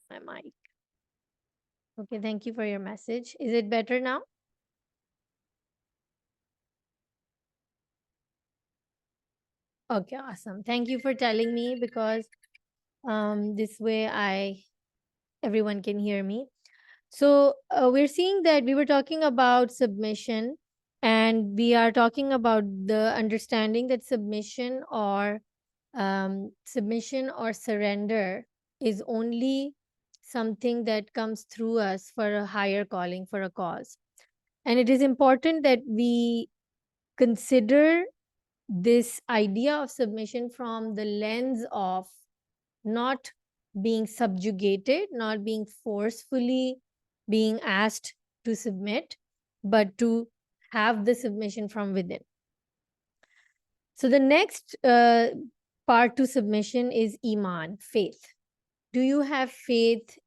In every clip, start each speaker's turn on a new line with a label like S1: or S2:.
S1: My mic. Okay, thank you for your message. Is it better now? Okay, awesome. Thank you for telling me because this way I everyone can hear me. So we're seeing that we were talking about submission, and we are talking about the understanding that submission or surrender is only something that comes through us for a higher calling, for a cause. And it is important that we consider this idea of submission from the lens of not being subjugated, not being forcefully being asked to submit, but to have the submission from within. So the next part to submission is Iman, faith. Do you have faith?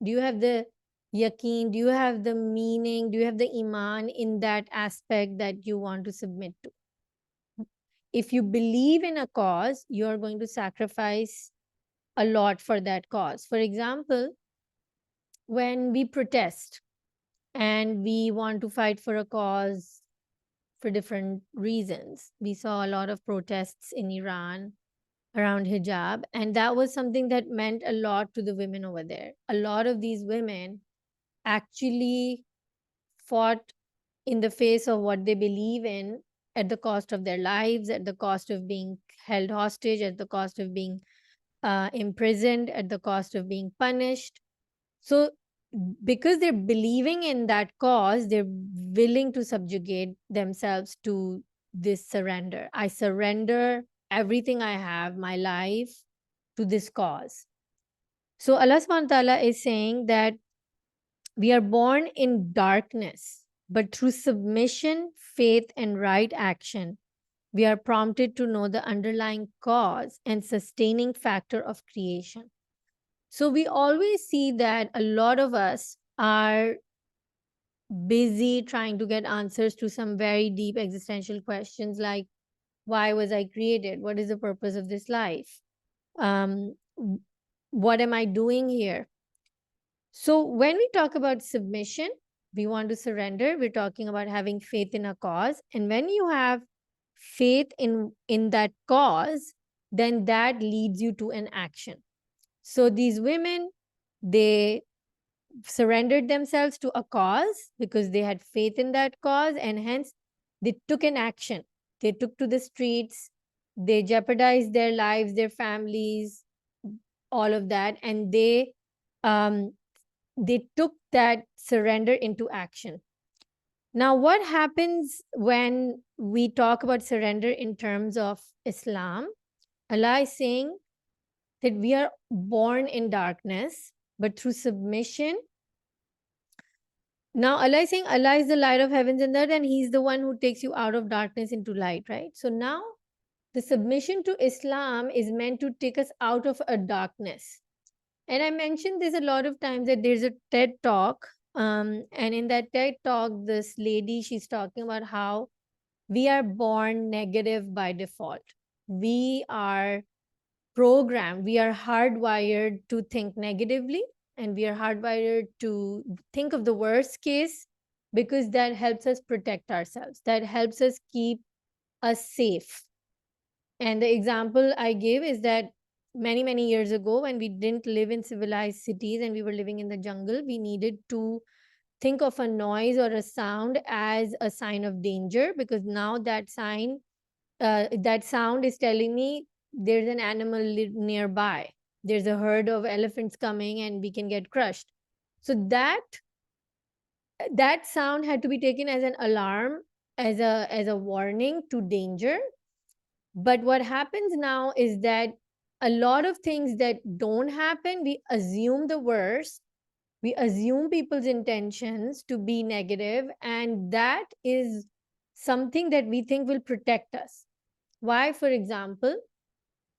S1: Do you have the yaqeen? Do you have the meaning? Do you have the Iman in that aspect that you want to submit to? If you believe in a cause, you're going to sacrifice a lot for that cause. For example, when we protest and we want to fight for a cause for different reasons, we saw a lot of protests in Iran around hijab, and that was something that meant a lot to the women over there. A lot of these women actually fought in the face of what they believe in, at the cost of their lives, at the cost of being held hostage, at the cost of being imprisoned, at the cost of being punished. So, because they're believing in that cause, they're willing to subjugate themselves to this surrender. I surrender everything I have, my life, to this cause. So, Allah subhanahu wa ta'ala is saying that we are born in darkness, but through submission, faith, and right action, we are prompted to know the underlying cause and sustaining factor of creation. So we always see that a lot of us are busy trying to get answers to some very deep existential questions like, why was I created? What is the purpose of this life? W- what am I doing here? So when we talk about submission, we want to surrender. We're talking about having faith in a cause. And when you have faith in that cause, then that leads you to an action. So these women, they surrendered themselves to a cause because they had faith in that cause, and hence they took an action. They took to the streets, they jeopardized their lives, their families, all of that, and um, they took that surrender into action. Now, what happens when we talk about surrender in terms of Islam? Allah is saying that we are born in darkness, but through submission. Now, Allah is saying Allah is the light of heavens and earth, and He's the one who takes you out of darkness into light, right? So now the submission to Islam is meant to take us out of a darkness. And I mentioned this a lot of times that there's a TED talk. And in that TED talk, this lady, she's talking about how we are born negative by default. We are programmed, we are hardwired to think negatively, and we are hardwired to think of the worst case because that helps us protect ourselves, that helps us keep us safe. And the example I gave is that many years ago, when we didn't live in civilized cities and we were living in the jungle, we needed to think of a noise or a sound as a sign of danger, because now that sound is telling me there's an animal nearby, there's a herd of elephants coming and we can get crushed. So that sound had to be taken as an alarm, as a warning to danger. But what happens now is that a lot of things that don't happen, we assume the worst, we assume people's intentions to be negative, and that is something that we think will protect us. Why? For example,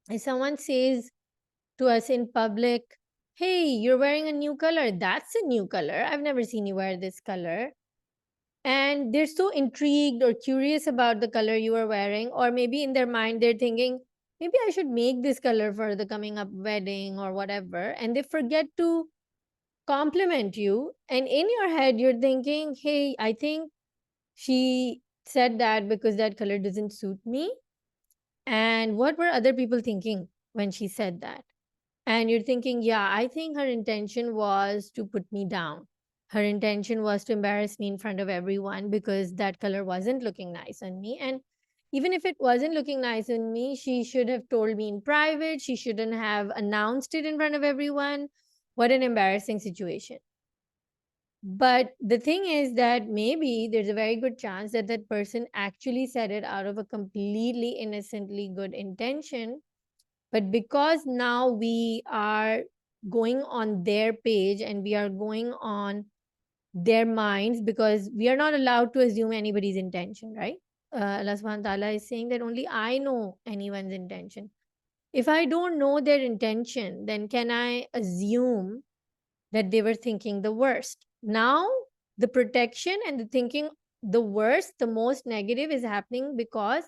S1: if someone says to us in public, hey, you're wearing a new color, that's a new color, I've never seen you wear this color, and they're so intrigued or curious about the color you are wearing, or maybe in their mind they're thinking, maybe I should make this color for the coming up wedding or whatever, and they forget to compliment you, and in your head you're thinking, hey, I think she said that because that color doesn't suit me. And what were other people thinking when she said that? And you're thinking, yeah, I think her intention was to put me down. Her intention was to embarrass me in front of everyone because that color wasn't looking nice on me. And even if it wasn't looking nice on me, she should have told me in private. She shouldn't have announced it in front of everyone. What an embarrassing situation. But the thing is that maybe there's a very good chance that that person actually said it out of a completely innocently good intention. But because now we are going on their page and we are going on their minds, because we are not allowed to assume anybody's intention, right? Allah subhanahu wa ta'ala is saying that only I know anyone's intention. If I don't know their intention, then can I assume that they were thinking the worst? Now, the protection and the thinking the worst, the most negative, is happening because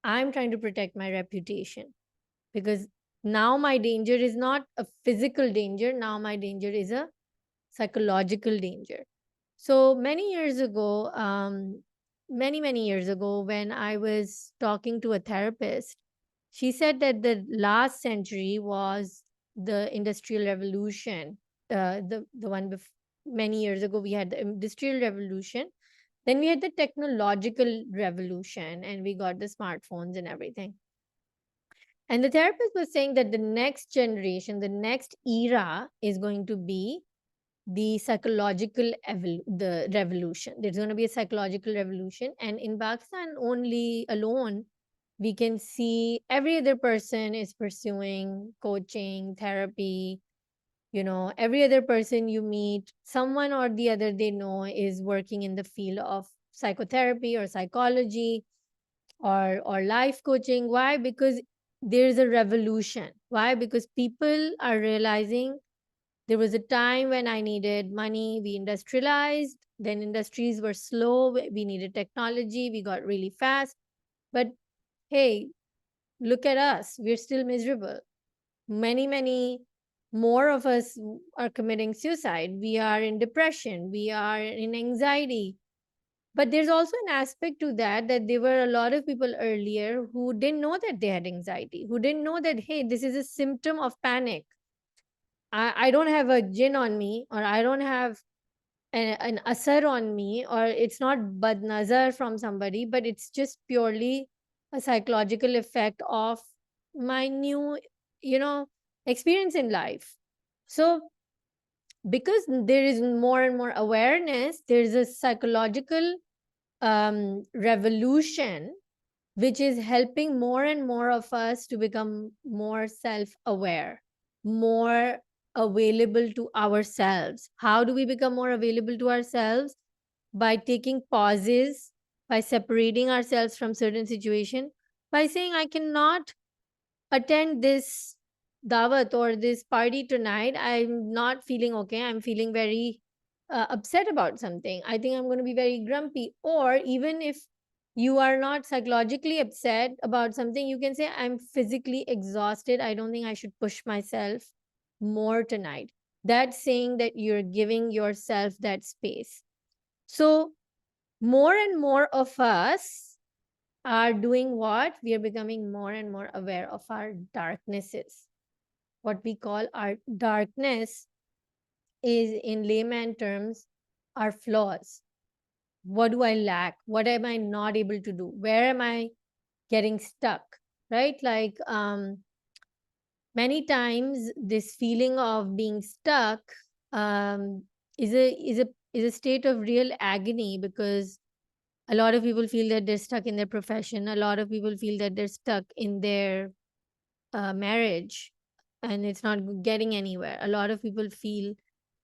S1: I'm trying to protect my reputation. Because now my danger is not a physical danger, now my danger is a psychological danger. So many years ago, many years ago, when I was talking to a therapist, she said that the last century was the industrial revolution, the one before. many years ago, we had the industrial revolution, then we had the technological revolution, and we got the smartphones and everything. And the therapist was saying that the next generation, the next era is going to be the psychological the revolution. There's going to be a psychological revolution. And in Pakistan only alone, we can see every other person is pursuing coaching, therapy. Every other person you meet, someone or the other they know is working in the field of psychotherapy or psychology or life coaching. Why? Because there's a revolution. Why? Because people are realizing there was a time when I needed money, we industrialized, then industries were slow, we needed technology, we got really fast. But hey, look at us, we're still miserable. Many more of us are committing suicide. We are in depression, we are in anxiety. But there's also an aspect to that there were a lot of people earlier who didn't know that they had anxiety, who didn't know that, hey, this is a symptom of panic. I don't have a jinn on me, or I don't have an asar on me, or it's not bad nazar from somebody, but it's just purely a psychological effect of my new, you know, experience in life. So, because there is more and more awareness, there's a psychological revolution which is helping more and more of us to become more self aware, more available to ourselves. How do we become more available to ourselves? By taking pauses, by separating ourselves from certain situation, by saying, I cannot attend this dawat or this party tonight. I'm not feeling okay. I'm feeling very upset about something. I think I'm going to be very grumpy. Or even if you are not psychologically upset about something, you can say, I'm physically exhausted. I don't think I should push myself more tonight. That's saying that you're giving yourself that space. So, more and more of us are doing what? We are becoming more and more aware of our darknesses. What we call our darkness is, in layman terms, our flaws. What do I lack? What am I not able to do? Where am I getting stuck? Right? Like, many times this feeling of being stuck um, is a state of real agony, because a lot of people feel that they're stuck in their profession. A lot of people feel that they're stuck in their marriage, and it's not getting anywhere. A lot of people feel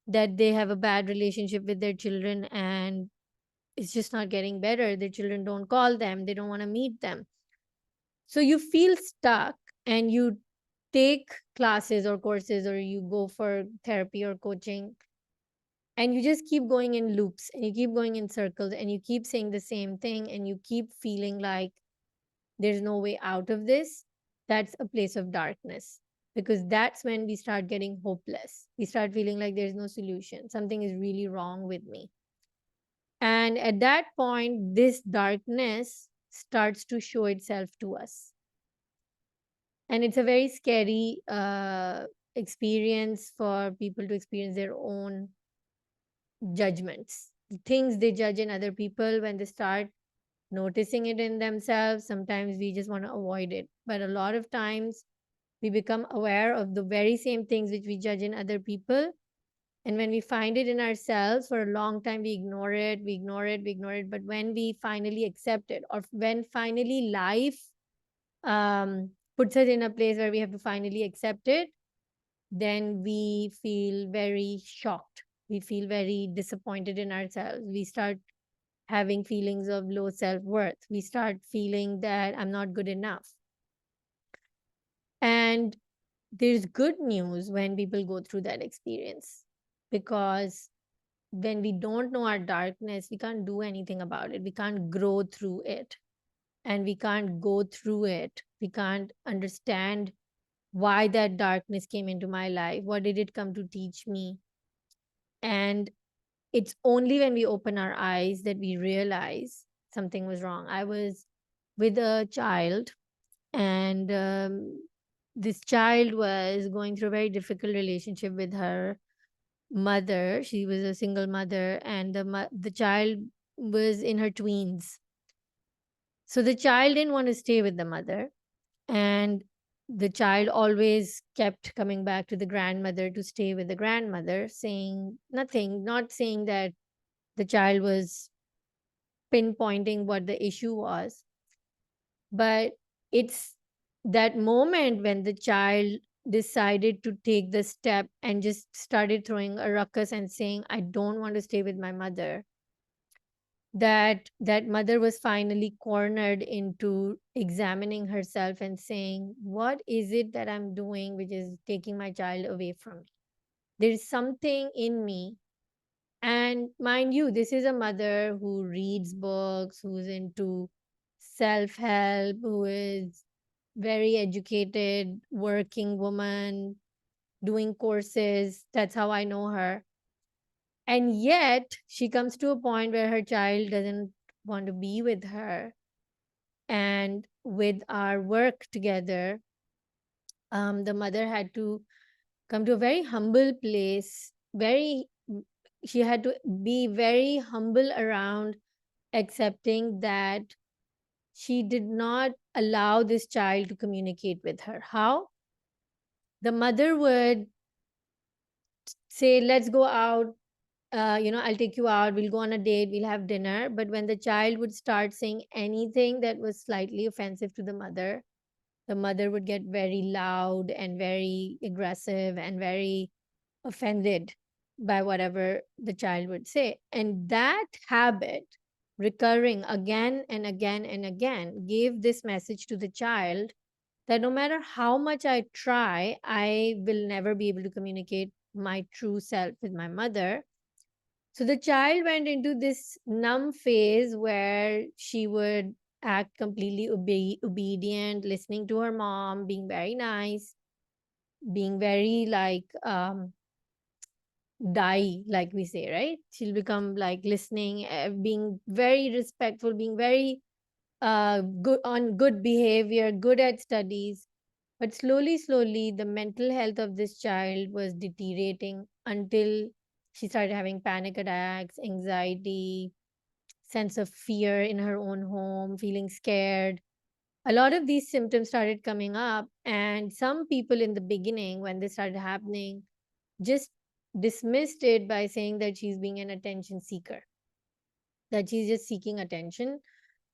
S1: that they have a bad relationship with their children, and it's just not getting better. Their children don't call them, they don't want to meet them. So you feel stuck, and you take classes or courses, or you go for therapy or coaching, and you just keep going in loops, and you keep going in circles, and you keep saying the same thing, and you keep feeling like there's no way out of this. That's a place of darkness, because that's when we start getting hopeless. We start feeling like there's no solution. Something is really wrong with me. And at that point, this darkness starts to show itself to us. And it's a very scary experience for people to experience their own judgments. The things they judge in other people, when they start noticing it in themselves, sometimes we just want to avoid it. But a lot of times we become aware of the very same things which we judge in other people. And when we find it in ourselves, for a long time, we ignore it, we ignore it, we ignore it. But when we finally accept it, or when finally life puts us in a place where we have to finally accept it, then we feel very shocked. We feel very disappointed in ourselves. We start having feelings of low self worth. We start feeling that I'm not good enough. And there's good news when people go through that experience, because when we don't know our darkness, we can't do anything about it. We can't grow through it, and we can't go through it. We can't understand why that darkness came into my life. What did it come to teach me? And it's only when we open our eyes that we realize something was wrong. I was with a child, and this child was going through a very difficult relationship with her mother. She was a single mother, and the child was in her tweens. So the child didn't want to stay with the mother, and the child always kept coming back to the grandmother to stay with the grandmother, saying nothing, not saying that the child was pinpointing what the issue was, but it's that moment when the child decided to take the step and just started throwing a ruckus and saying, I don't want to stay with my mother, that mother was finally cornered into examining herself and saying, what is it that I'm doing which is taking my child away from me? There's something in me. And mind you, this is a mother who reads books, who's into self help, who is very educated, working woman, doing courses. That's how I know her. And yet, she comes to a point where her child doesn't want to be with her. And with our work together, the mother had to come to a very humble place, she had to be very humble around accepting that she did not allow this child to communicate with her. How? The mother would say, let's go out, I'll take you out, we'll go on a date, we'll have dinner. But when the child would start saying anything that was slightly offensive to the mother would get very loud and very aggressive and very offended by whatever the child would say. And that habit, recurring again and again and again, gave this message to the child that no matter how much I try, I will never be able to communicate my true self with my mother. So the child went into this numb phase where she would act completely obedient, listening to her mom, being very nice, being very like die, like we say, right? She'll become like listening, being very respectful, being very good on good behavior, good at studies. But slowly, slowly, the mental health of this child was deteriorating until she started having panic attacks, anxiety, sense of fear in her own home, feeling scared. A lot of these symptoms started coming up, and some people in the beginning, when they started happening, just dismissed it by saying that she's being an attention seeker, that she's just seeking attention.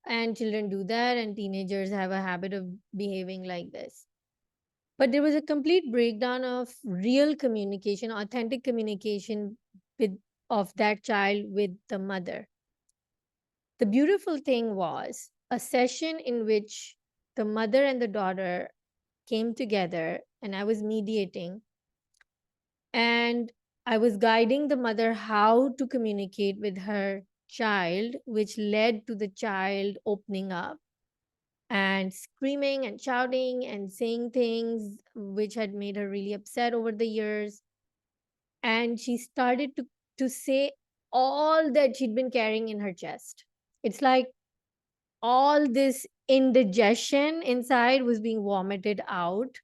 S1: And children do that, and teenagers have a habit of behaving like this. But there was a complete breakdown of real communication, authentic communication with of that child with the mother. The beautiful thing was a session in which the mother and the daughter came together, and I was mediating, and I was guiding the mother how to communicate with her child, which led to the child opening up and screaming and shouting and saying things which had made her really upset over the years. And she started to say all that she'd been carrying in her chest. It's like all this indigestion inside was being vomited out,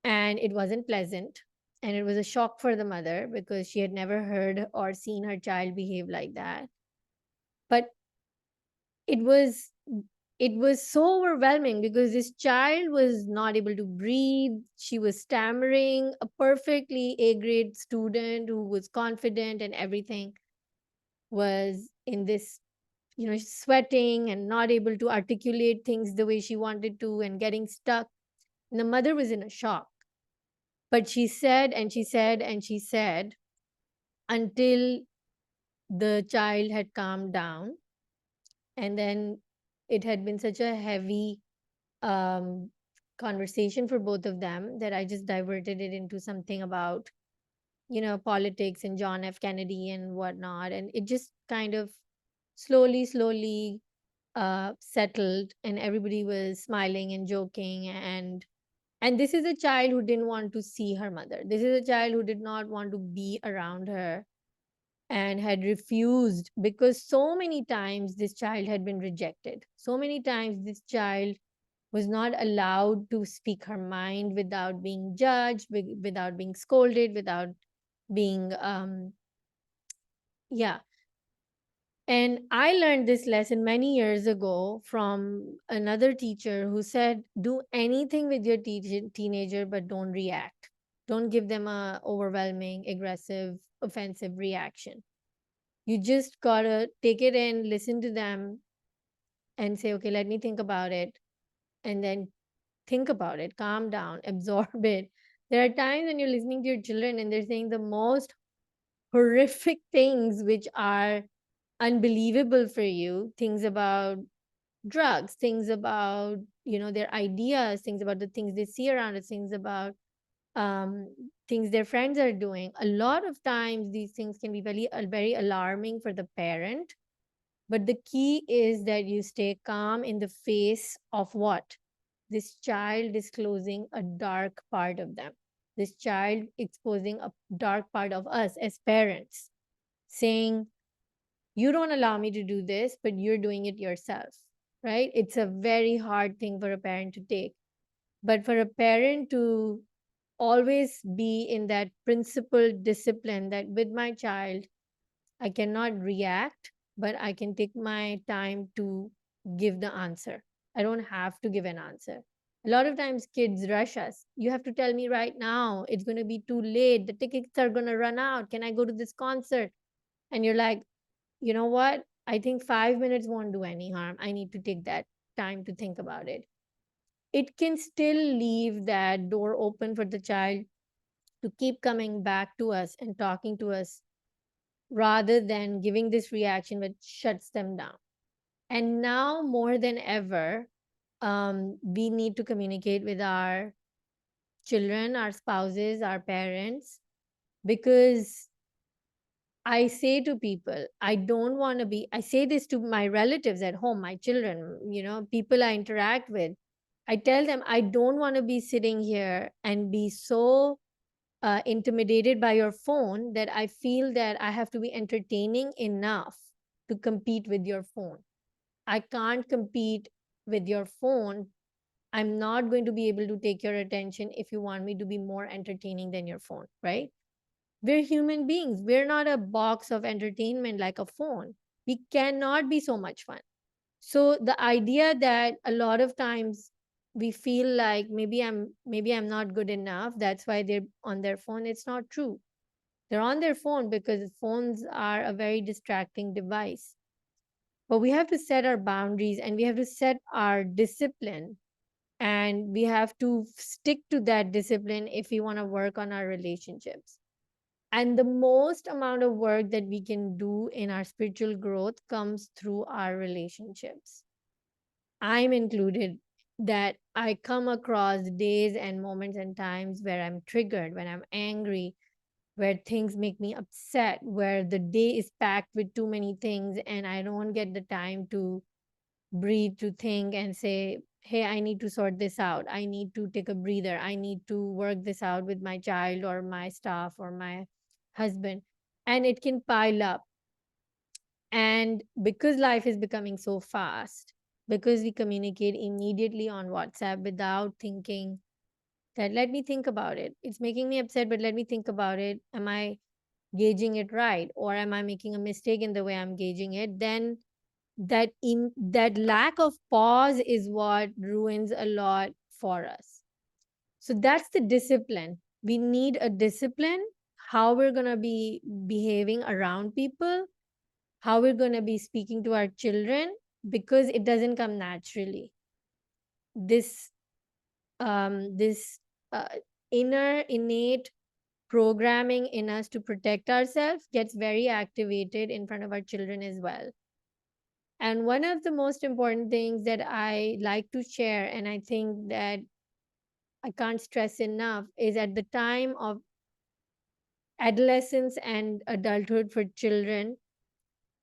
S1: and it wasn't pleasant. And it was a shock for the mother because she had never heard or seen her child behave like that. But it was it was so overwhelming because this child was not able to breathe. She was stammering. A perfectly A grade student who was confident and everything was in this, sweating and not able to articulate things the way she wanted to and getting stuck. And the mother was in a shock. But she said and she said and she said until the child had calmed down. And then it had been such a heavy um, conversation for both of them that I just diverted it into something about, politics and John F. Kennedy and whatnot. And it just kind of slowly, slowly settled, and everybody was smiling and joking. And this is a child who didn't want to see her mother. This is a child who did not want to be around her and had refused because so many times this child had been rejected. So many times this child was not allowed to speak her mind without being judged, without being scolded, without being yeah. And I learned this lesson many years ago from another teacher who said, do anything with your teenager, but don't react. Don't give them a overwhelming, aggressive, offensive reaction. You just gotta take it in, listen to them, and say, okay, let me think about it. And then think about it, calm down, absorb it. There are times when you're listening to your children and they're saying the most horrific things which are unbelievable for you, things about drugs, things about, their ideas, things about the things they see around us, things about um, things their friends are doing. A lot of times these things can be very alarming for the parent, but the key is that you stay calm in the face of what? This child disclosing a dark part of them. This child exposing a dark part of us as parents, saying, you don't allow me to do this, but you're doing it yourself, right? It's a very hard thing for a parent to take. But for a parent to always be in that principled discipline that with my child, I cannot react, but I can take my time to give the answer. I don't have to give an answer. A lot of times kids rush us. You have to tell me right now. It's going to be too late. The tickets are going to run out. Can I go to this concert? And you're like, you know what? I think 5 minutes won't do any harm. I need to take that time to think about it. It can still leave that door open for the child to keep coming back to us and talking to us rather than giving this reaction which shuts them down. And now more than ever, we need to communicate with our children, our spouses, our parents, because I say to people, I don't want to be, I say this to my relatives at home, my children, people I interact with. I tell them, I don't want to be sitting here and be so intimidated by your phone that I feel that I have to be entertaining enough to compete with your phone. I can't compete with your phone. I'm not going to be able to take your attention if you want me to be more entertaining than your phone, right? We're human beings. We're not a box of entertainment like a phone. We cannot be so much fun. So the idea that a lot of times we feel like maybe I'm not good enough, that's why they're on their phone, it's not true. They're on their phone because phones are a very distracting device. But we have to set our boundaries and we have to set our discipline, and we have to stick to that discipline if we want to work on our relationships. And the most amount of work that we can do in our spiritual growth comes through our relationships. I'm included, that I come across days and moments and times where I'm triggered, when I'm angry, where things make me upset, where the day is packed with too many things and I don't get the time to breathe, to think and say, hey, I need to sort this out. I need to take a breather. I need to work this out with my child or my staff or my husband. And it can pile up. And because life is becoming so fast, because we communicate immediately on WhatsApp without thinking that, let me think about it. It's making me upset, but let me think about it. Am I gauging it right? Or am I making a mistake in the way I'm gauging it? Then that lack of pause is what ruins a lot for us. So that's the discipline. We need a discipline, how we're going to be behaving around people, how we're going to be speaking to our children, because it doesn't come naturally. This inner innate programming in us to protect ourselves gets very activated in front of our children as well. And one of the most important things that I like to share, and I think that I can't stress enough, is at the time of adolescence and adulthood for children,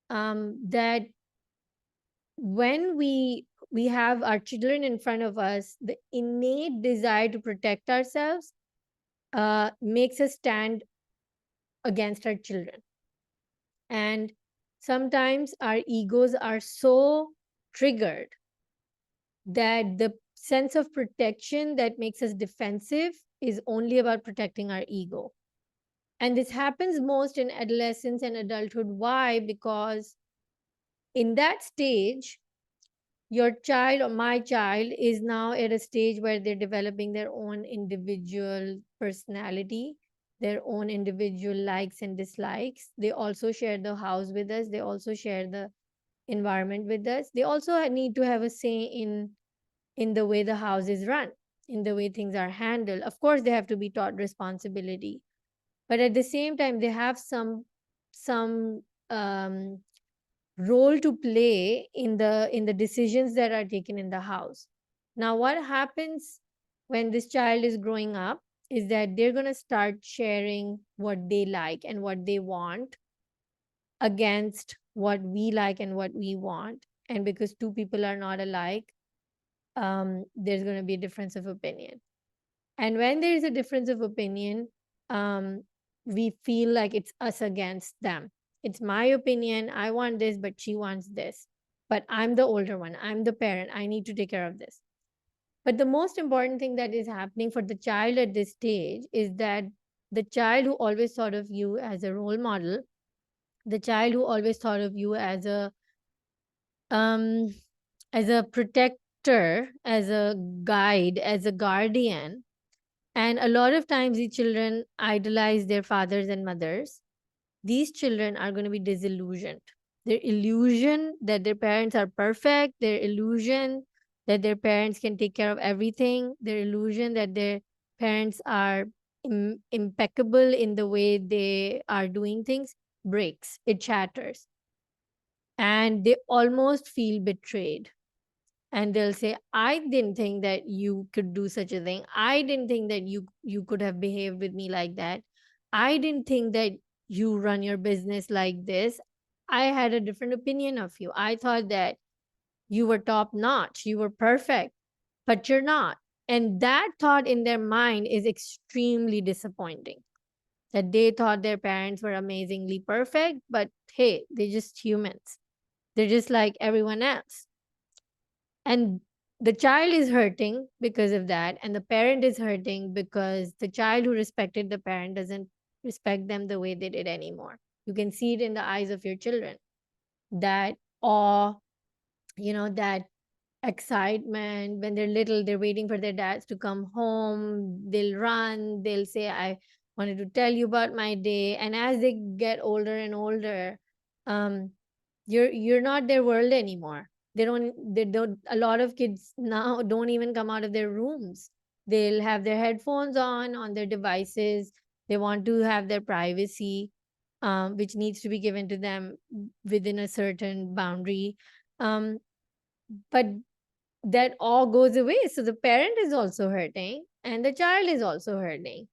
S1: that when we have our children in front of us, the innate desire to protect ourselves makes us stand against our children. And sometimes our egos are so triggered that the sense of protection that makes us defensive is only about protecting our ego. And this happens most in adolescence and adulthood. Why? Because in that stage, your child or my child is now at a stage where they're developing their own individual personality, their own individual likes and dislikes. They also share the house with us, they also share the environment with us. They also need to have a say in the way the house is run, in the way things are handled. Of course, they have to be taught responsibility, but at the same time, they have some role to play in the decisions that are taken in the house. Now, what happens when this child is growing up is that they're going to start sharing what they like and what they want against what we like and what we want. And because two people are not alike, there's going to be a difference of opinion. And when there is a difference of opinion, um, we feel like it's us against them. It's my opinion. I want this, but she wants this. But I'm the older one. I'm the parent. I need to take care of this. But the most important thing that is happening for the child at this stage is that the child who always thought of you as a role model, the child who always thought of you um, as a protector, as a guide, as a guardian, and a lot of times the children idolize their fathers and mothers. These children are going to be disillusioned. Their illusion that their parents are perfect, their illusion that their parents can take care of everything, their illusion that their parents are impeccable in the way they are doing things breaks, it shatters. And they almost feel betrayed, and they'll say, I didn't think that you could do such a thing. I didn't think that you could have behaved with me like that. I didn't think that you run your business like this. I had a different opinion of you. I thought that you were top notch, you were perfect, but you're not. And that thought in their mind is extremely disappointing, that they thought their parents were amazingly perfect, but hey, they're just humans, they're just like everyone else. And the child is hurting because of that, and the parent is hurting because the child who respected the parent doesn't respect them the way they did anymore. You can see it in the eyes of your children, that awe, that excitement. When they're little, they're waiting for their dads to come home. They'll run, they'll say, I wanted to tell you about my day. And as they get older and older, um you're not their world anymore. They don't A lot of kids now don't even come out of their rooms. They'll have their headphones on their devices. They want to have their privacy, which needs to be given to them within a certain boundary. um but that all goes away, so the parent is also hurting and the child is also hurting,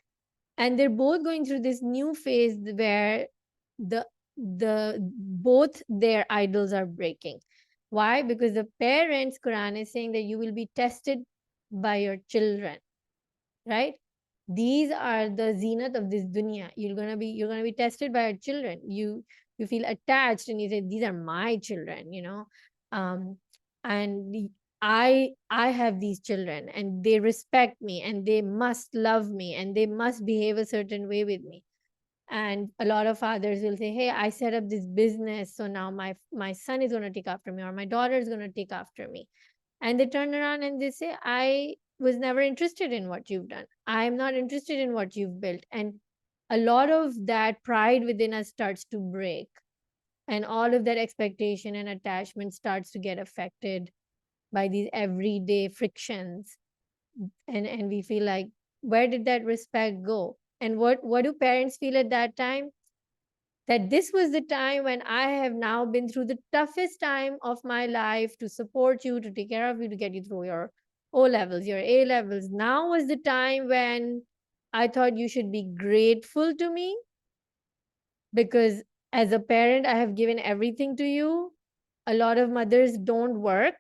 S1: and they're both going through this new phase where the both their idols are breaking. Why? Because the parents, Quran is saying that you will be tested by your children, right? These are the zenith of this dunya. You're gonna be tested by your children. You feel attached and you say, these are my children, um and I have these children and they respect me and they must love me and they must behave a certain way with me. And a lot of fathers will say, hey, I set up this business, so now my son is going to take after me, or my daughter is going to take after me. And they turn around and they say, I was never interested in what you've done. I'm not interested in what you've built. And a lot of that pride within us starts to break, and all of that expectation and attachment starts to get affected by these everyday frictions. And we feel like, where did that respect go? And what do parents feel at that time? That this was the time when I have now been through the toughest time of my life to support you, to take care of you, to get you through your O levels, your A levels. Now was the time when I thought you should be grateful to me, because as a parent, I have given everything to you. A lot of mothers don't work.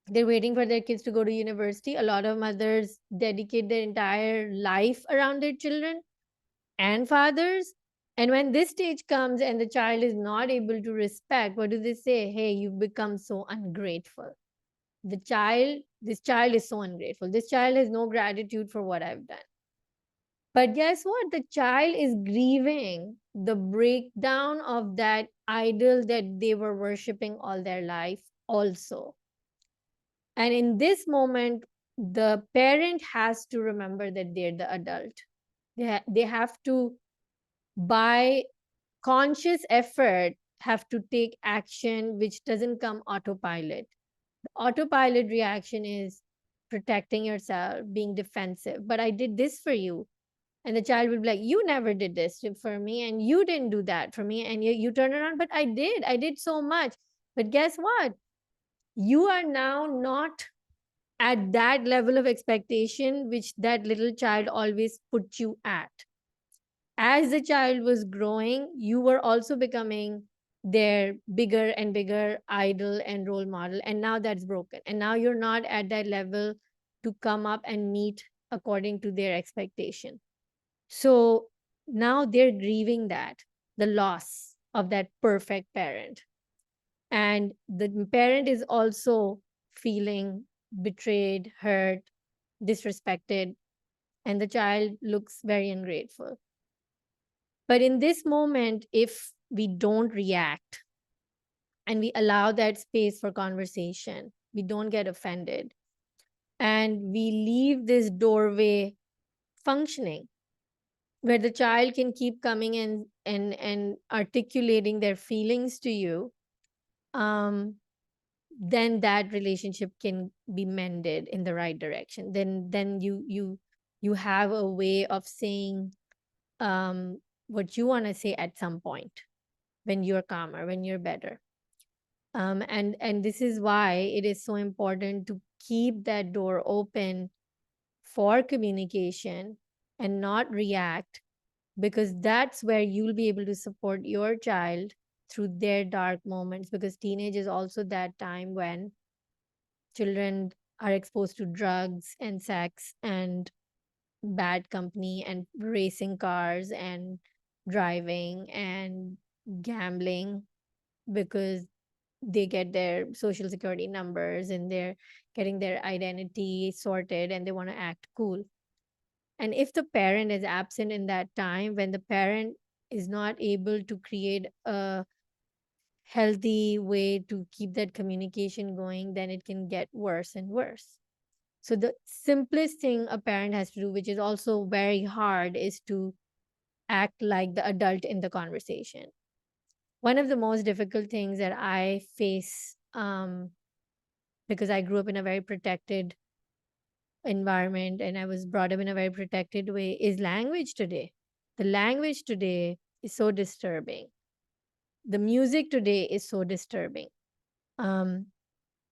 S1: They're waiting for their kids to go to university. A lot of mothers dedicate their entire life around their children and fathers. And when this stage comes and the child is not able to respect, what do they say? Hey, you've become so ungrateful. This child is so ungrateful. This child has no gratitude for what I've done. But guess what? The child is grieving the breakdown of that idol that they were worshiping all their life, also. And in this moment, the parent has to remember that they're the adult. They have to, by conscious effort, have to take action which doesn't come autopilot. The autopilot reaction is protecting yourself, being defensive. But I did this for you. And the child would be like, you never did this for me, and you didn't do that for me. And you turn around, but I did so much. But guess what? You are now not at that level of expectation which that little child always put you at. As the child was growing, you were also becoming their bigger and bigger idol and role model. And now that's broken. And now you're not at that level to come up and meet according to their expectation. So now they're grieving that, the loss of that perfect parent. And the parent is also feeling betrayed, hurt, disrespected, and the child looks very ungrateful. But in this moment, if we don't react and we allow that space for conversation, we don't get offended, and we leave this doorway functioning where the child can keep coming in and articulating their feelings to you, um, then that relationship can be mended in the right direction. Then you have a way of saying um, what you want to say at some point when you're calmer, when you're better. And this is why it is so important to keep that door open for communication and not react, because that's where you'll be able to support your child through their dark moments, because teenage is also that time when children are exposed to drugs and sex and bad company and racing cars and driving and gambling, because they get their social security numbers and they're getting their identity sorted and they want to act cool. And if the parent is absent in that time, when the parent is not able to create a healthy way to keep that communication going, then it can get worse and worse. So, the simplest thing a parent has to do, which is also very hard, is to act like the adult in the conversation. One of the most difficult things that I face, because I grew up in a very protected environment and I was brought up in a very protected way, is language today. The language today is so disturbing. The music today is so disturbing. Um,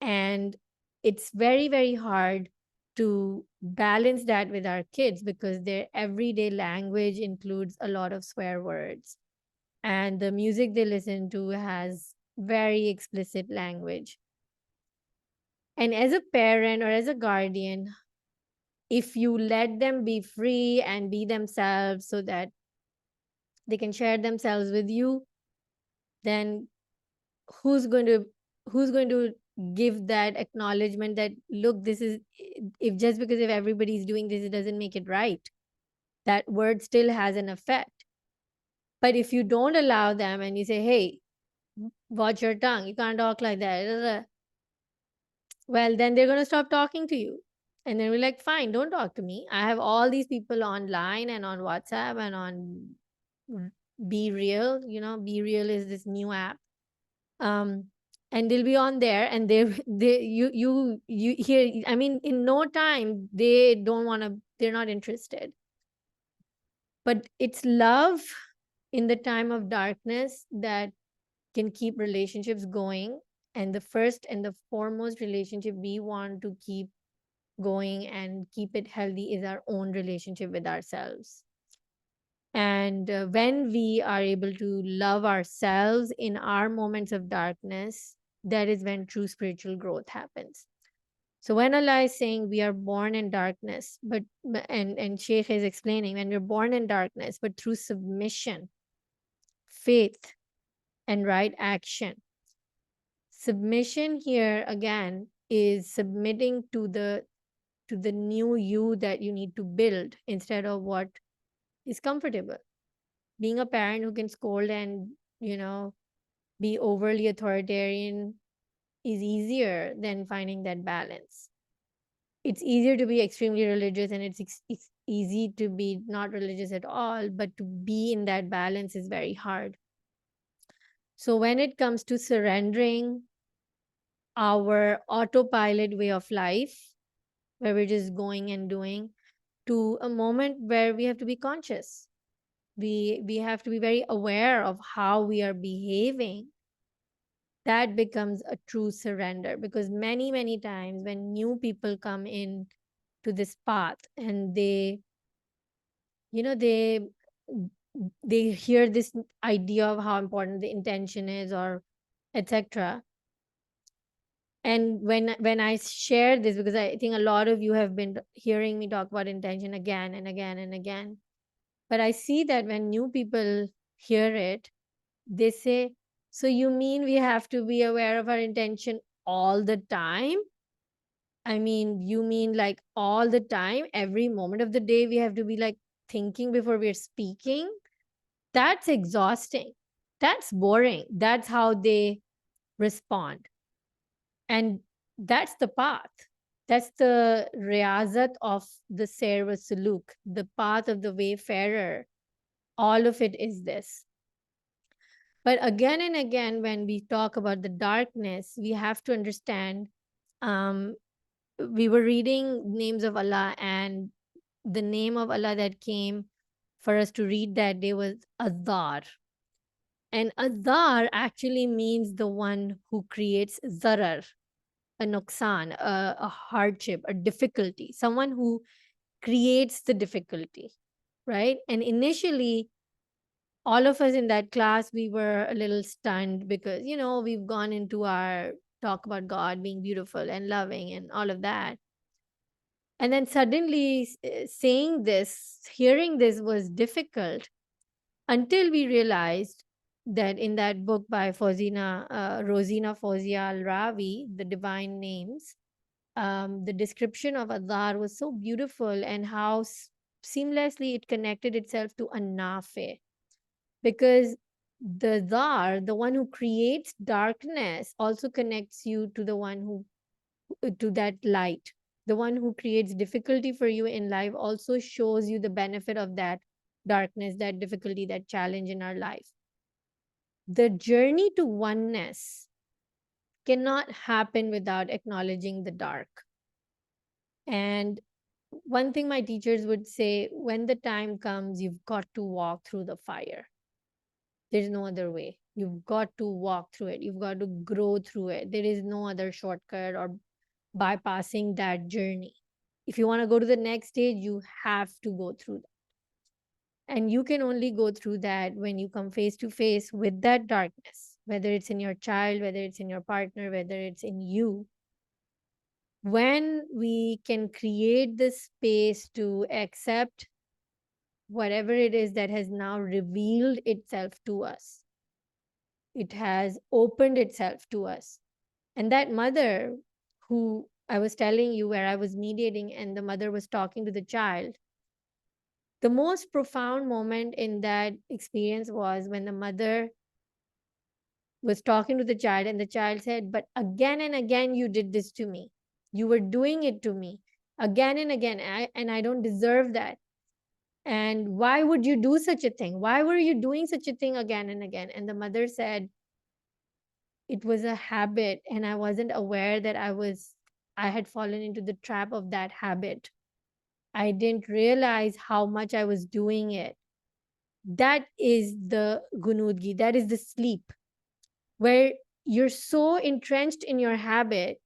S1: and it's very, very hard to balance that with our kids because their everyday language includes a lot of swear words. And the music they listen to has very explicit language. And as a parent or as a guardian, if you let them be free and be themselves so that they can share themselves with you, then who's going to who's going to give that acknowledgement that, look, this is, if just because if everybody's doing this, it doesn't make it right. That word still has an effect. But if you don't allow them and you say, hey, watch your tongue, you can't talk like that, well, then they're going to stop talking to you. And then we're like, fine, don't talk to me. I have all these people online and on WhatsApp and on Be Real. Be Real is this new app. Um, and they'll be on there and they you hear, I mean, in no time, they're not interested. But it's love in the time of darkness that can keep relationships going. And the first and the foremost relationship we want to keep going and keep it healthy is our own relationship with ourselves. And when we are able to love ourselves in our moments of darkness, that is when true spiritual growth happens. So when Allah is saying we are born in darkness, and Sheikh is explaining, when we're born in darkness, but through submission, faith, and right action. Submission here again is submitting to the new you that you need to build instead of what is comfortable. Being a parent who can scold and, be overly authoritarian is easier than finding that balance. It's easier to be extremely religious, and it's easy to be not religious at all, but to be in that balance is very hard. So when it comes to surrendering our autopilot way of life, where we're just going and doing, to a moment where we have to be conscious, we have to be very aware of how we are behaving, that becomes a true surrender. Because many times when new people come in to this path, and you know they they hear this idea of how important the intention is, or etc. And when I share this, because I think a lot of you have been hearing me talk about intention again and again and again, but I see that when new people hear it, they say, so you mean we have to be aware of our intention all the time? I mean, you mean like all the time, every moment of the day, we have to be like thinking before we're speaking? That's exhausting. That's boring. That's how they respond. And that's the path. That's the riyazat of the Sair wa Suluk, the path of the wayfarer. All of it is this. But again and again, when we talk about the darkness, we have to understand. Um, we were reading names of Allah, and the name of Allah that came for us to read that day was Adar. And Adar actually means the one who creates zarar, a nuksan, a hardship, a difficulty, someone who creates the difficulty, right? And initially, all of us in that class, we were a little stunned because, we've gone into our talk about God being beautiful and loving and all of that. And then suddenly saying this, hearing this was difficult, until we realized that in that book by Rosina Fozia Al Rawi, The Divine Names, the description of Adar was so beautiful, and how seamlessly it connected itself to Anafe. Because the Dar, the one who creates darkness, also connects you to the one who to that light. The one who creates difficulty for you in life also shows you the benefit of that darkness, that difficulty, that challenge in our life. The journey to oneness cannot happen without acknowledging the dark. And one thing my teachers would say, when the time comes, you've got to walk through the fire. There's no other way. You've got to walk through it. You've got to grow through it. There is no other shortcut or bypassing that journey. If you want to go to the next stage, you have to go through that. And you can only go through that when you come face to face with that darkness, whether it's in your child, whether it's in your partner, whether it's in you. When we can create the space to accept whatever it is that has now revealed itself to us, it has opened itself to us. And that mother who I was telling you, where I was mediating and the mother was talking to the child, the most profound moment in that experience was when the mother was talking to the child, and the child said, but again and again you did this to me. You were doing it to me again and again, and I don't deserve that. And why would you do such a thing? Why were you doing such a thing again and again? And the mother said, it was a habit, and I wasn't aware that I had fallen into the trap of that habit. I didn't realize how much I was doing it. That is the gunudgi, that is the sleep, where you're so entrenched in your habit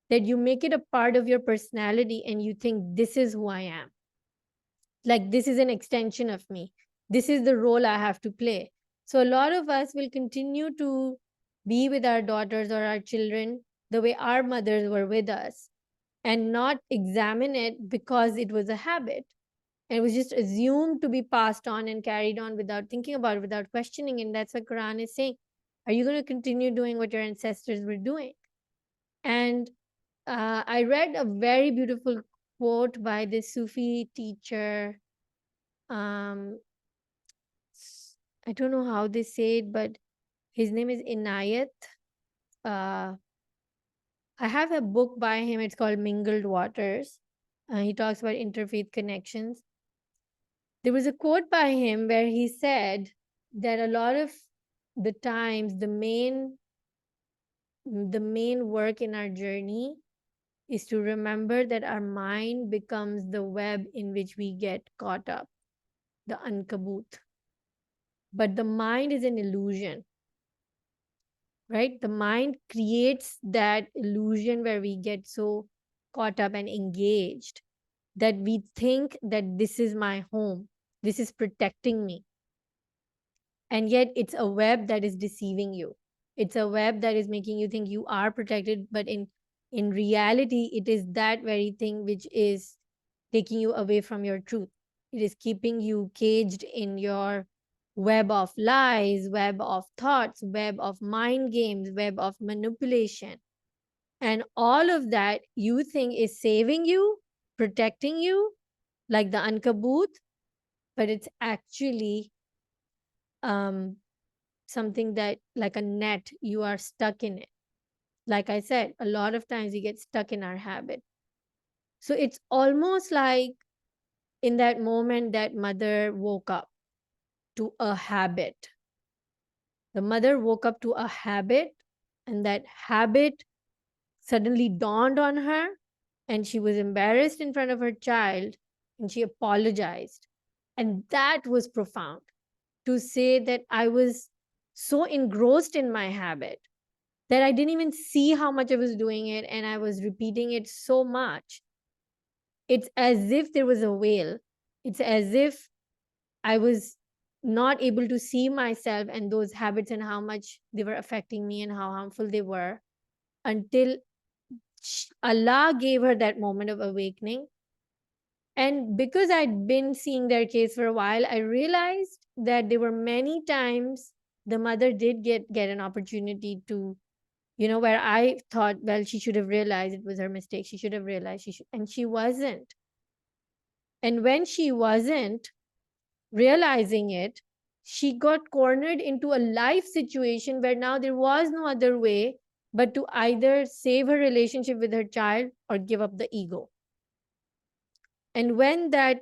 S1: that you make it a part of your personality, and you think, this is who I am. Like, this is an extension of me. This is the role I have to play. So, a lot of us will continue to be with our daughters or our children the way our mothers were with us, and not examine it because it was a habit. And it was just assumed to be passed on and carried on without thinking about it, without questioning. And that's what Quran is saying. Are you going to continue doing what your ancestors were doing? And I read a very beautiful quote by this Sufi teacher. I don't know how they say it, but his name is Inayat. Uh, I have a book by him. It's called Mingled Waters. He talks about interfaith connections. There was a quote by him where he said that a lot of the times the main work in our journey is to remember that our mind becomes the web in which we get caught up, the ankabut. But the mind is an illusion, right? The mind creates that illusion where we get so caught up and engaged that we think that this is my home, this is protecting me. And yet it's a web that is deceiving you. It's a web that is making you think you are protected, but in reality it is that very thing which is taking you away from your truth. It is keeping you caged in your web of lies, web of thoughts, web of mind games, web of manipulation. And all of that you think is saving you, protecting you, like the ankabut, but it's actually um, something that, like a net, you are stuck in it. Like I said, a lot of times we get stuck in our habit. So it's almost like in that moment that mother woke up to a habit. The mother woke up to a habit, and that habit suddenly dawned on her, and she was embarrassed in front of her child, and she apologized. And that was profound, to say that I was so engrossed in my habit that I didn't even see how much I was doing it, and I was repeating it so much. It's as if there was a veil. It's as if I was not able to see myself and those habits and how much they were affecting me and how harmful they were, until Allah gave her that moment of awakening. And because I'd been seeing their case for a while, I realized that there were many times the mother did get an opportunity to, where I thought, well, she should have realized it was her mistake. She should have realized and she wasn't. And when she wasn't realizing it, she got cornered into a life situation where now there was no other way but to either save her relationship with her child or give up the ego. And when that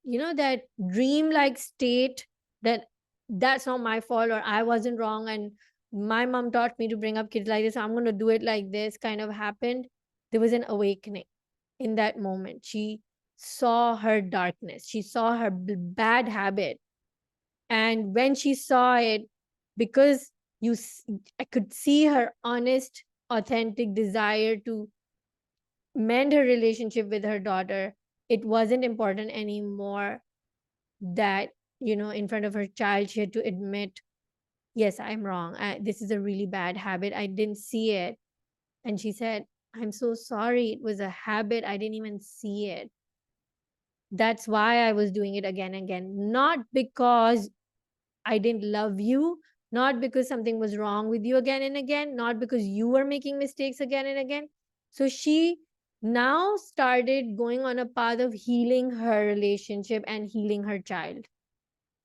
S1: dream-like state, that that's not my fault or I wasn't wrong and my mom taught me to bring up kids like this, I'm going to do it like this, kind of happened, there was an awakening in that moment. She saw her darkness, she saw her bad habit. And when she saw it, because I could see her honest, authentic desire to mend her relationship with her daughter, it wasn't important anymore that, in front of her child, she had to admit, yes, I'm wrong. This is a really bad habit. I didn't see it. And she said, I'm so sorry. It was a habit. I didn't even see it. That's why I was doing it again and again. Not because I didn't love you, not because something was wrong with you again and again, not because you were making mistakes again and again. So she now started going on a path of healing her relationship and healing her child.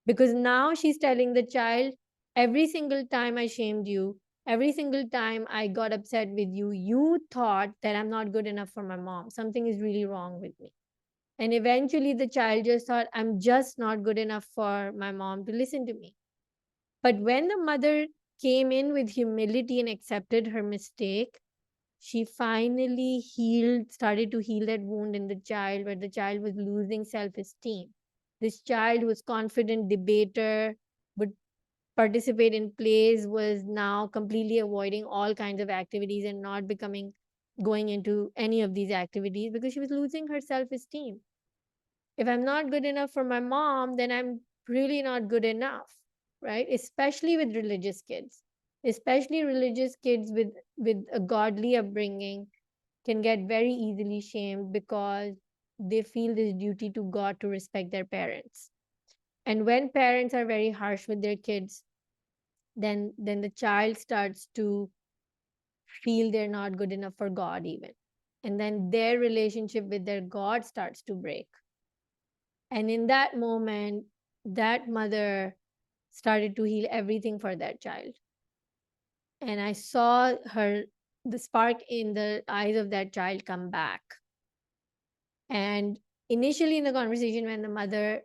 S1: Because now she's telling the child, every single time I shamed you, every single time I got upset with you, you thought that I'm not good enough for my mom. Something is really wrong with me. And eventually the child just thought, I'm just not good enough for my mom to listen to me. But when the mother came in with humility and accepted her mistake, she finally started to heal that wound in the child, where the child was losing self esteem. This child was confident debater, would participate in plays, was now completely avoiding all kinds of activities and not going into any of these activities because she was losing her self esteem. If I'm not good enough for my mom, then I'm really not good enough, right? Especially with religious kids. Especially religious kids with a godly upbringing can get very easily shamed because they feel this duty to God to respect their parents. And when parents are very harsh with their kids, then the child starts to feel they're not good enough for God even. And then their relationship with their God starts to break. And in that moment, that mother started to heal everything for that child. And I saw the spark in the eyes of that child come back. And initially in the conversation, when the mother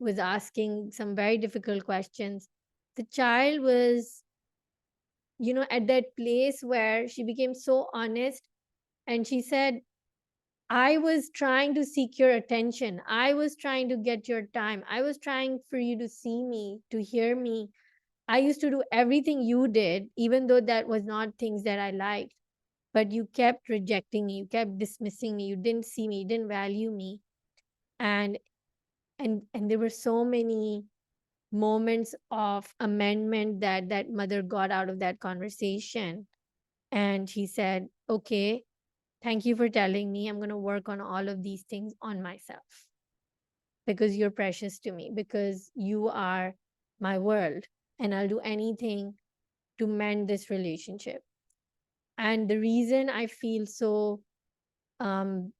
S1: was asking some very difficult questions, the child was, at that place where she became so honest. And she said, I was trying to seek your attention. I was trying to get your time. I was trying for you to see me, to hear me. I used to do everything you did, even though that was not things that I liked. But you kept rejecting me. You kept dismissing me. You didn't see me. You didn't value me. And and there were so many moments of amendment that that mother got out of that conversation. And she said, okay, thank you for telling me. I'm going to work on all of these things on myself because you're precious to me, because you are my world, and I'll do anything to mend this relationship. And the reason I feel so um,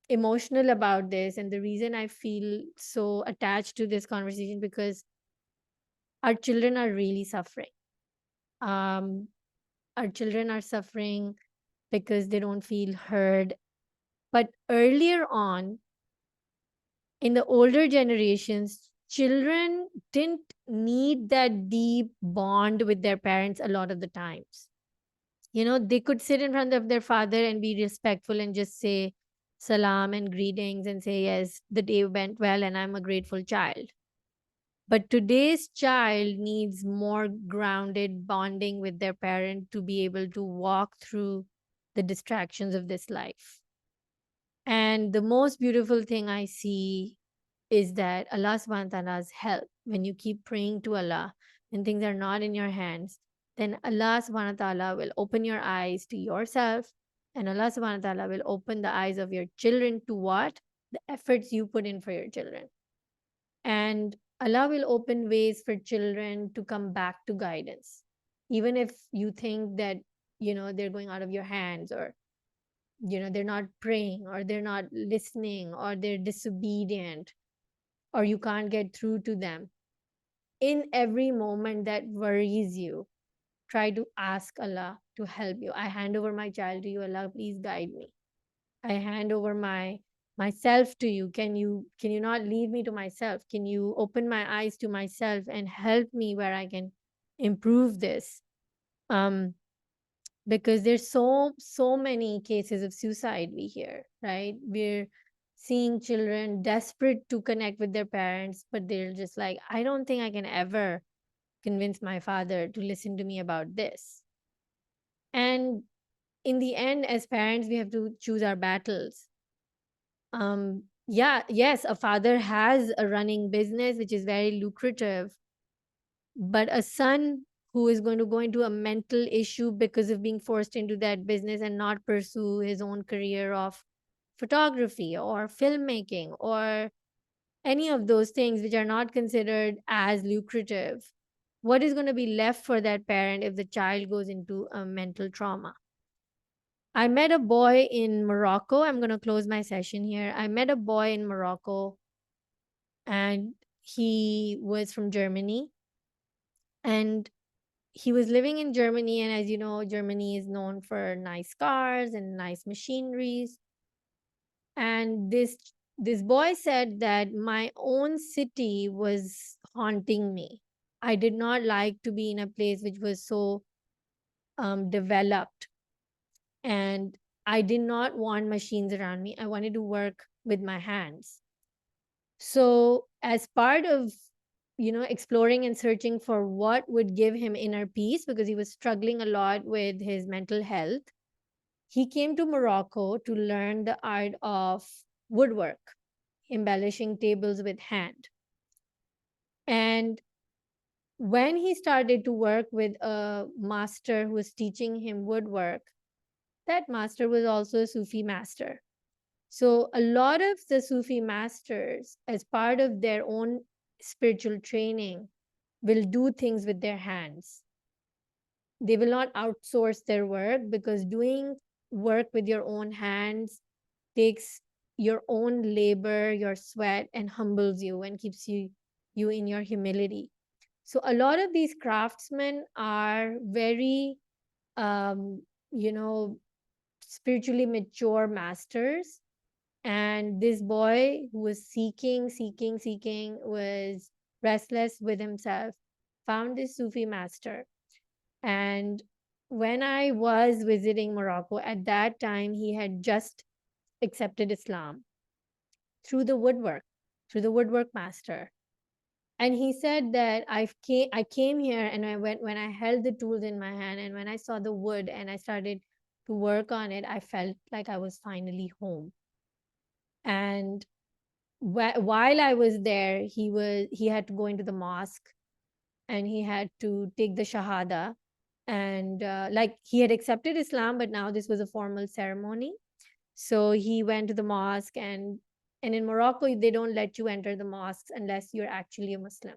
S1: emotional about this, and the reason I feel so attached to this conversation, because our children are really suffering. Um, our children are suffering because they don't feel heard. But earlier on, in the older generations, children didn't need that deep bond with their parents a lot of the times. They could sit in front of their father and be respectful and just say salam and greetings and say, yes, the day went well and I'm a grateful child. But today's child needs more grounded bonding with their parent to be able to walk through the distractions of this life. And the most beautiful thing I see is that Allah subhanahu wa ta'ala's help. When you keep praying to Allah, when things are not in your hands, then Allah subhanahu wa ta'ala will open your eyes to yourself, and Allah subhanahu wa ta'ala will open the eyes of your children to what? The efforts you put in for your children. And Allah will open ways for children to come back to guidance. Even if you think that, they're going out of your hands, or, they're not praying, or they're not listening, or they're disobedient, or you can't get through to them. In every moment that worries you, try to ask Allah to help you. I hand over my child to you. Allah, please guide me. I hand over myself to you. Can you not leave me to myself? Can you open my eyes to myself and help me where I can improve this? Um, because there's so many cases of suicide we hear, right? We're seeing children desperate to connect with their parents, but they're just like, I don't think I can ever convince my father to listen to me about this. And in the end, as parents, we have to choose our battles. Yeah, yes, a father has a running business which is very lucrative, but a son who is going to go into a mental issue because of being forced into that business and not pursue his own career of photography or filmmaking or any of those things which are not considered as lucrative, what is going to be left for that parent if the child goes into a mental trauma? I met a boy in Morocco. I'm going to close my session here. I met a boy in Morocco, and he was from Germany, and he was living in Germany. And as you know, Germany is known for nice cars and nice machineries. And this boy said that my own city was haunting me. I did not like to be in a place which was so developed, and I did not want machines around me. I wanted to work with my hands. So as part of exploring and searching for what would give him inner peace, because he was struggling a lot with his mental health, he came to Morocco to learn the art of woodwork, embellishing tables with hand. And when he started to work with a master who was teaching him woodwork, that master was also a Sufi master. So, a lot of the Sufi masters, as part of their own spiritual training, will do things with their hands. They will not outsource their work, because doing work with your own hands takes your own labor, your sweat, and humbles you and keeps you in your humility. So a lot of these craftsmen are very, um, you know, spiritually mature masters. And this boy who was seeking, was restless with himself, found this Sufi master. And when I was visiting Morocco, at that time, he had just accepted Islam through the woodwork, through the woodwork master. And he said that I came here and I went when I held the tools in my hand and when I saw the wood and I started to work on it, I felt like I was finally home. And while I was there, he had to go into the mosque and he had to take the shahada. And like he had accepted Islam, but now this was a formal ceremony. So he went to the mosque, and in Morocco they don't let you enter the mosques unless you're actually a Muslim.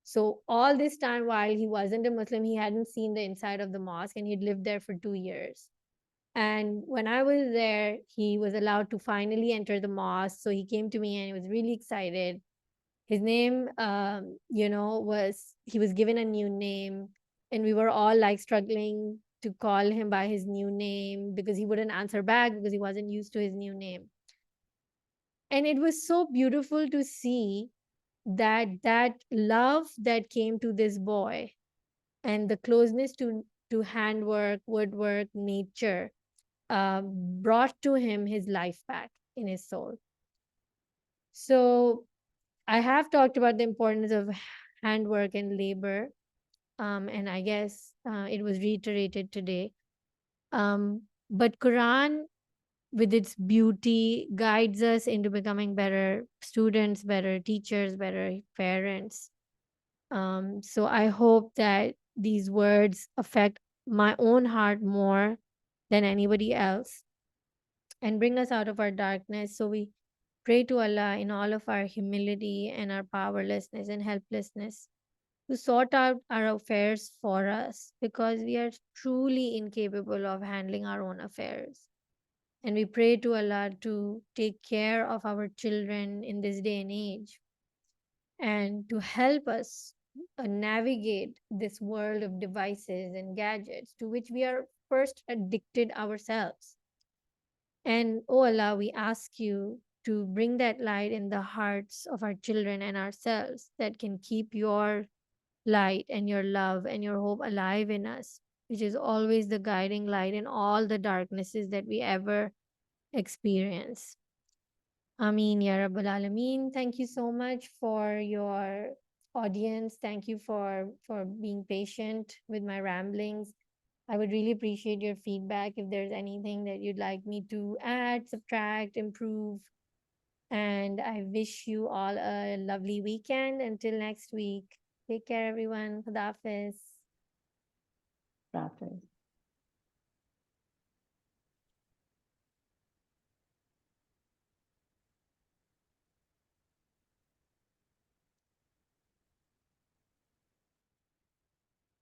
S1: So all this time while he wasn't a Muslim, he hadn't seen the inside of the mosque and he'd lived there for 2 years. And when I was there, he was allowed to finally enter the mosque. So he came to me and he was really excited. His name, he was given a new name, and we were all like struggling to call him by his new name because he wouldn't answer back because he wasn't used to his new name. And it was so beautiful to see that love that came to this boy and the closeness to handwork, woodwork, nature brought to him his life back in his soul. So I have talked about the importance of handwork and labor, and I guess it was reiterated today. But Quran, with its beauty, guides us into becoming better students, better teachers, better parents. So I hope that these words affect my own heart more than anybody else and bring us out of our darkness. So we pray to Allah in all of our humility and our powerlessness and helplessness to sort out our affairs for us because we are truly incapable of handling our own affairs. And we pray to Allah to take care of our children in this day and age and to help us navigate this world of devices and gadgets to which we are first addicted ourselves. And oh Allah, we ask you to bring that light in the hearts of our children and ourselves that can keep your light and your love and your hope alive in us, which is always the guiding light in all the darknesses that we ever experience. Ameen Ya Rabbal Alameen. Thank you so much for your audience. Thank you for being patient with my ramblings. I would really appreciate your feedback if there's anything that you'd like me to add, subtract, improve. And I wish you all a lovely weekend. Until next week, take care, everyone. Khuda Hafiz.
S2: Prophet.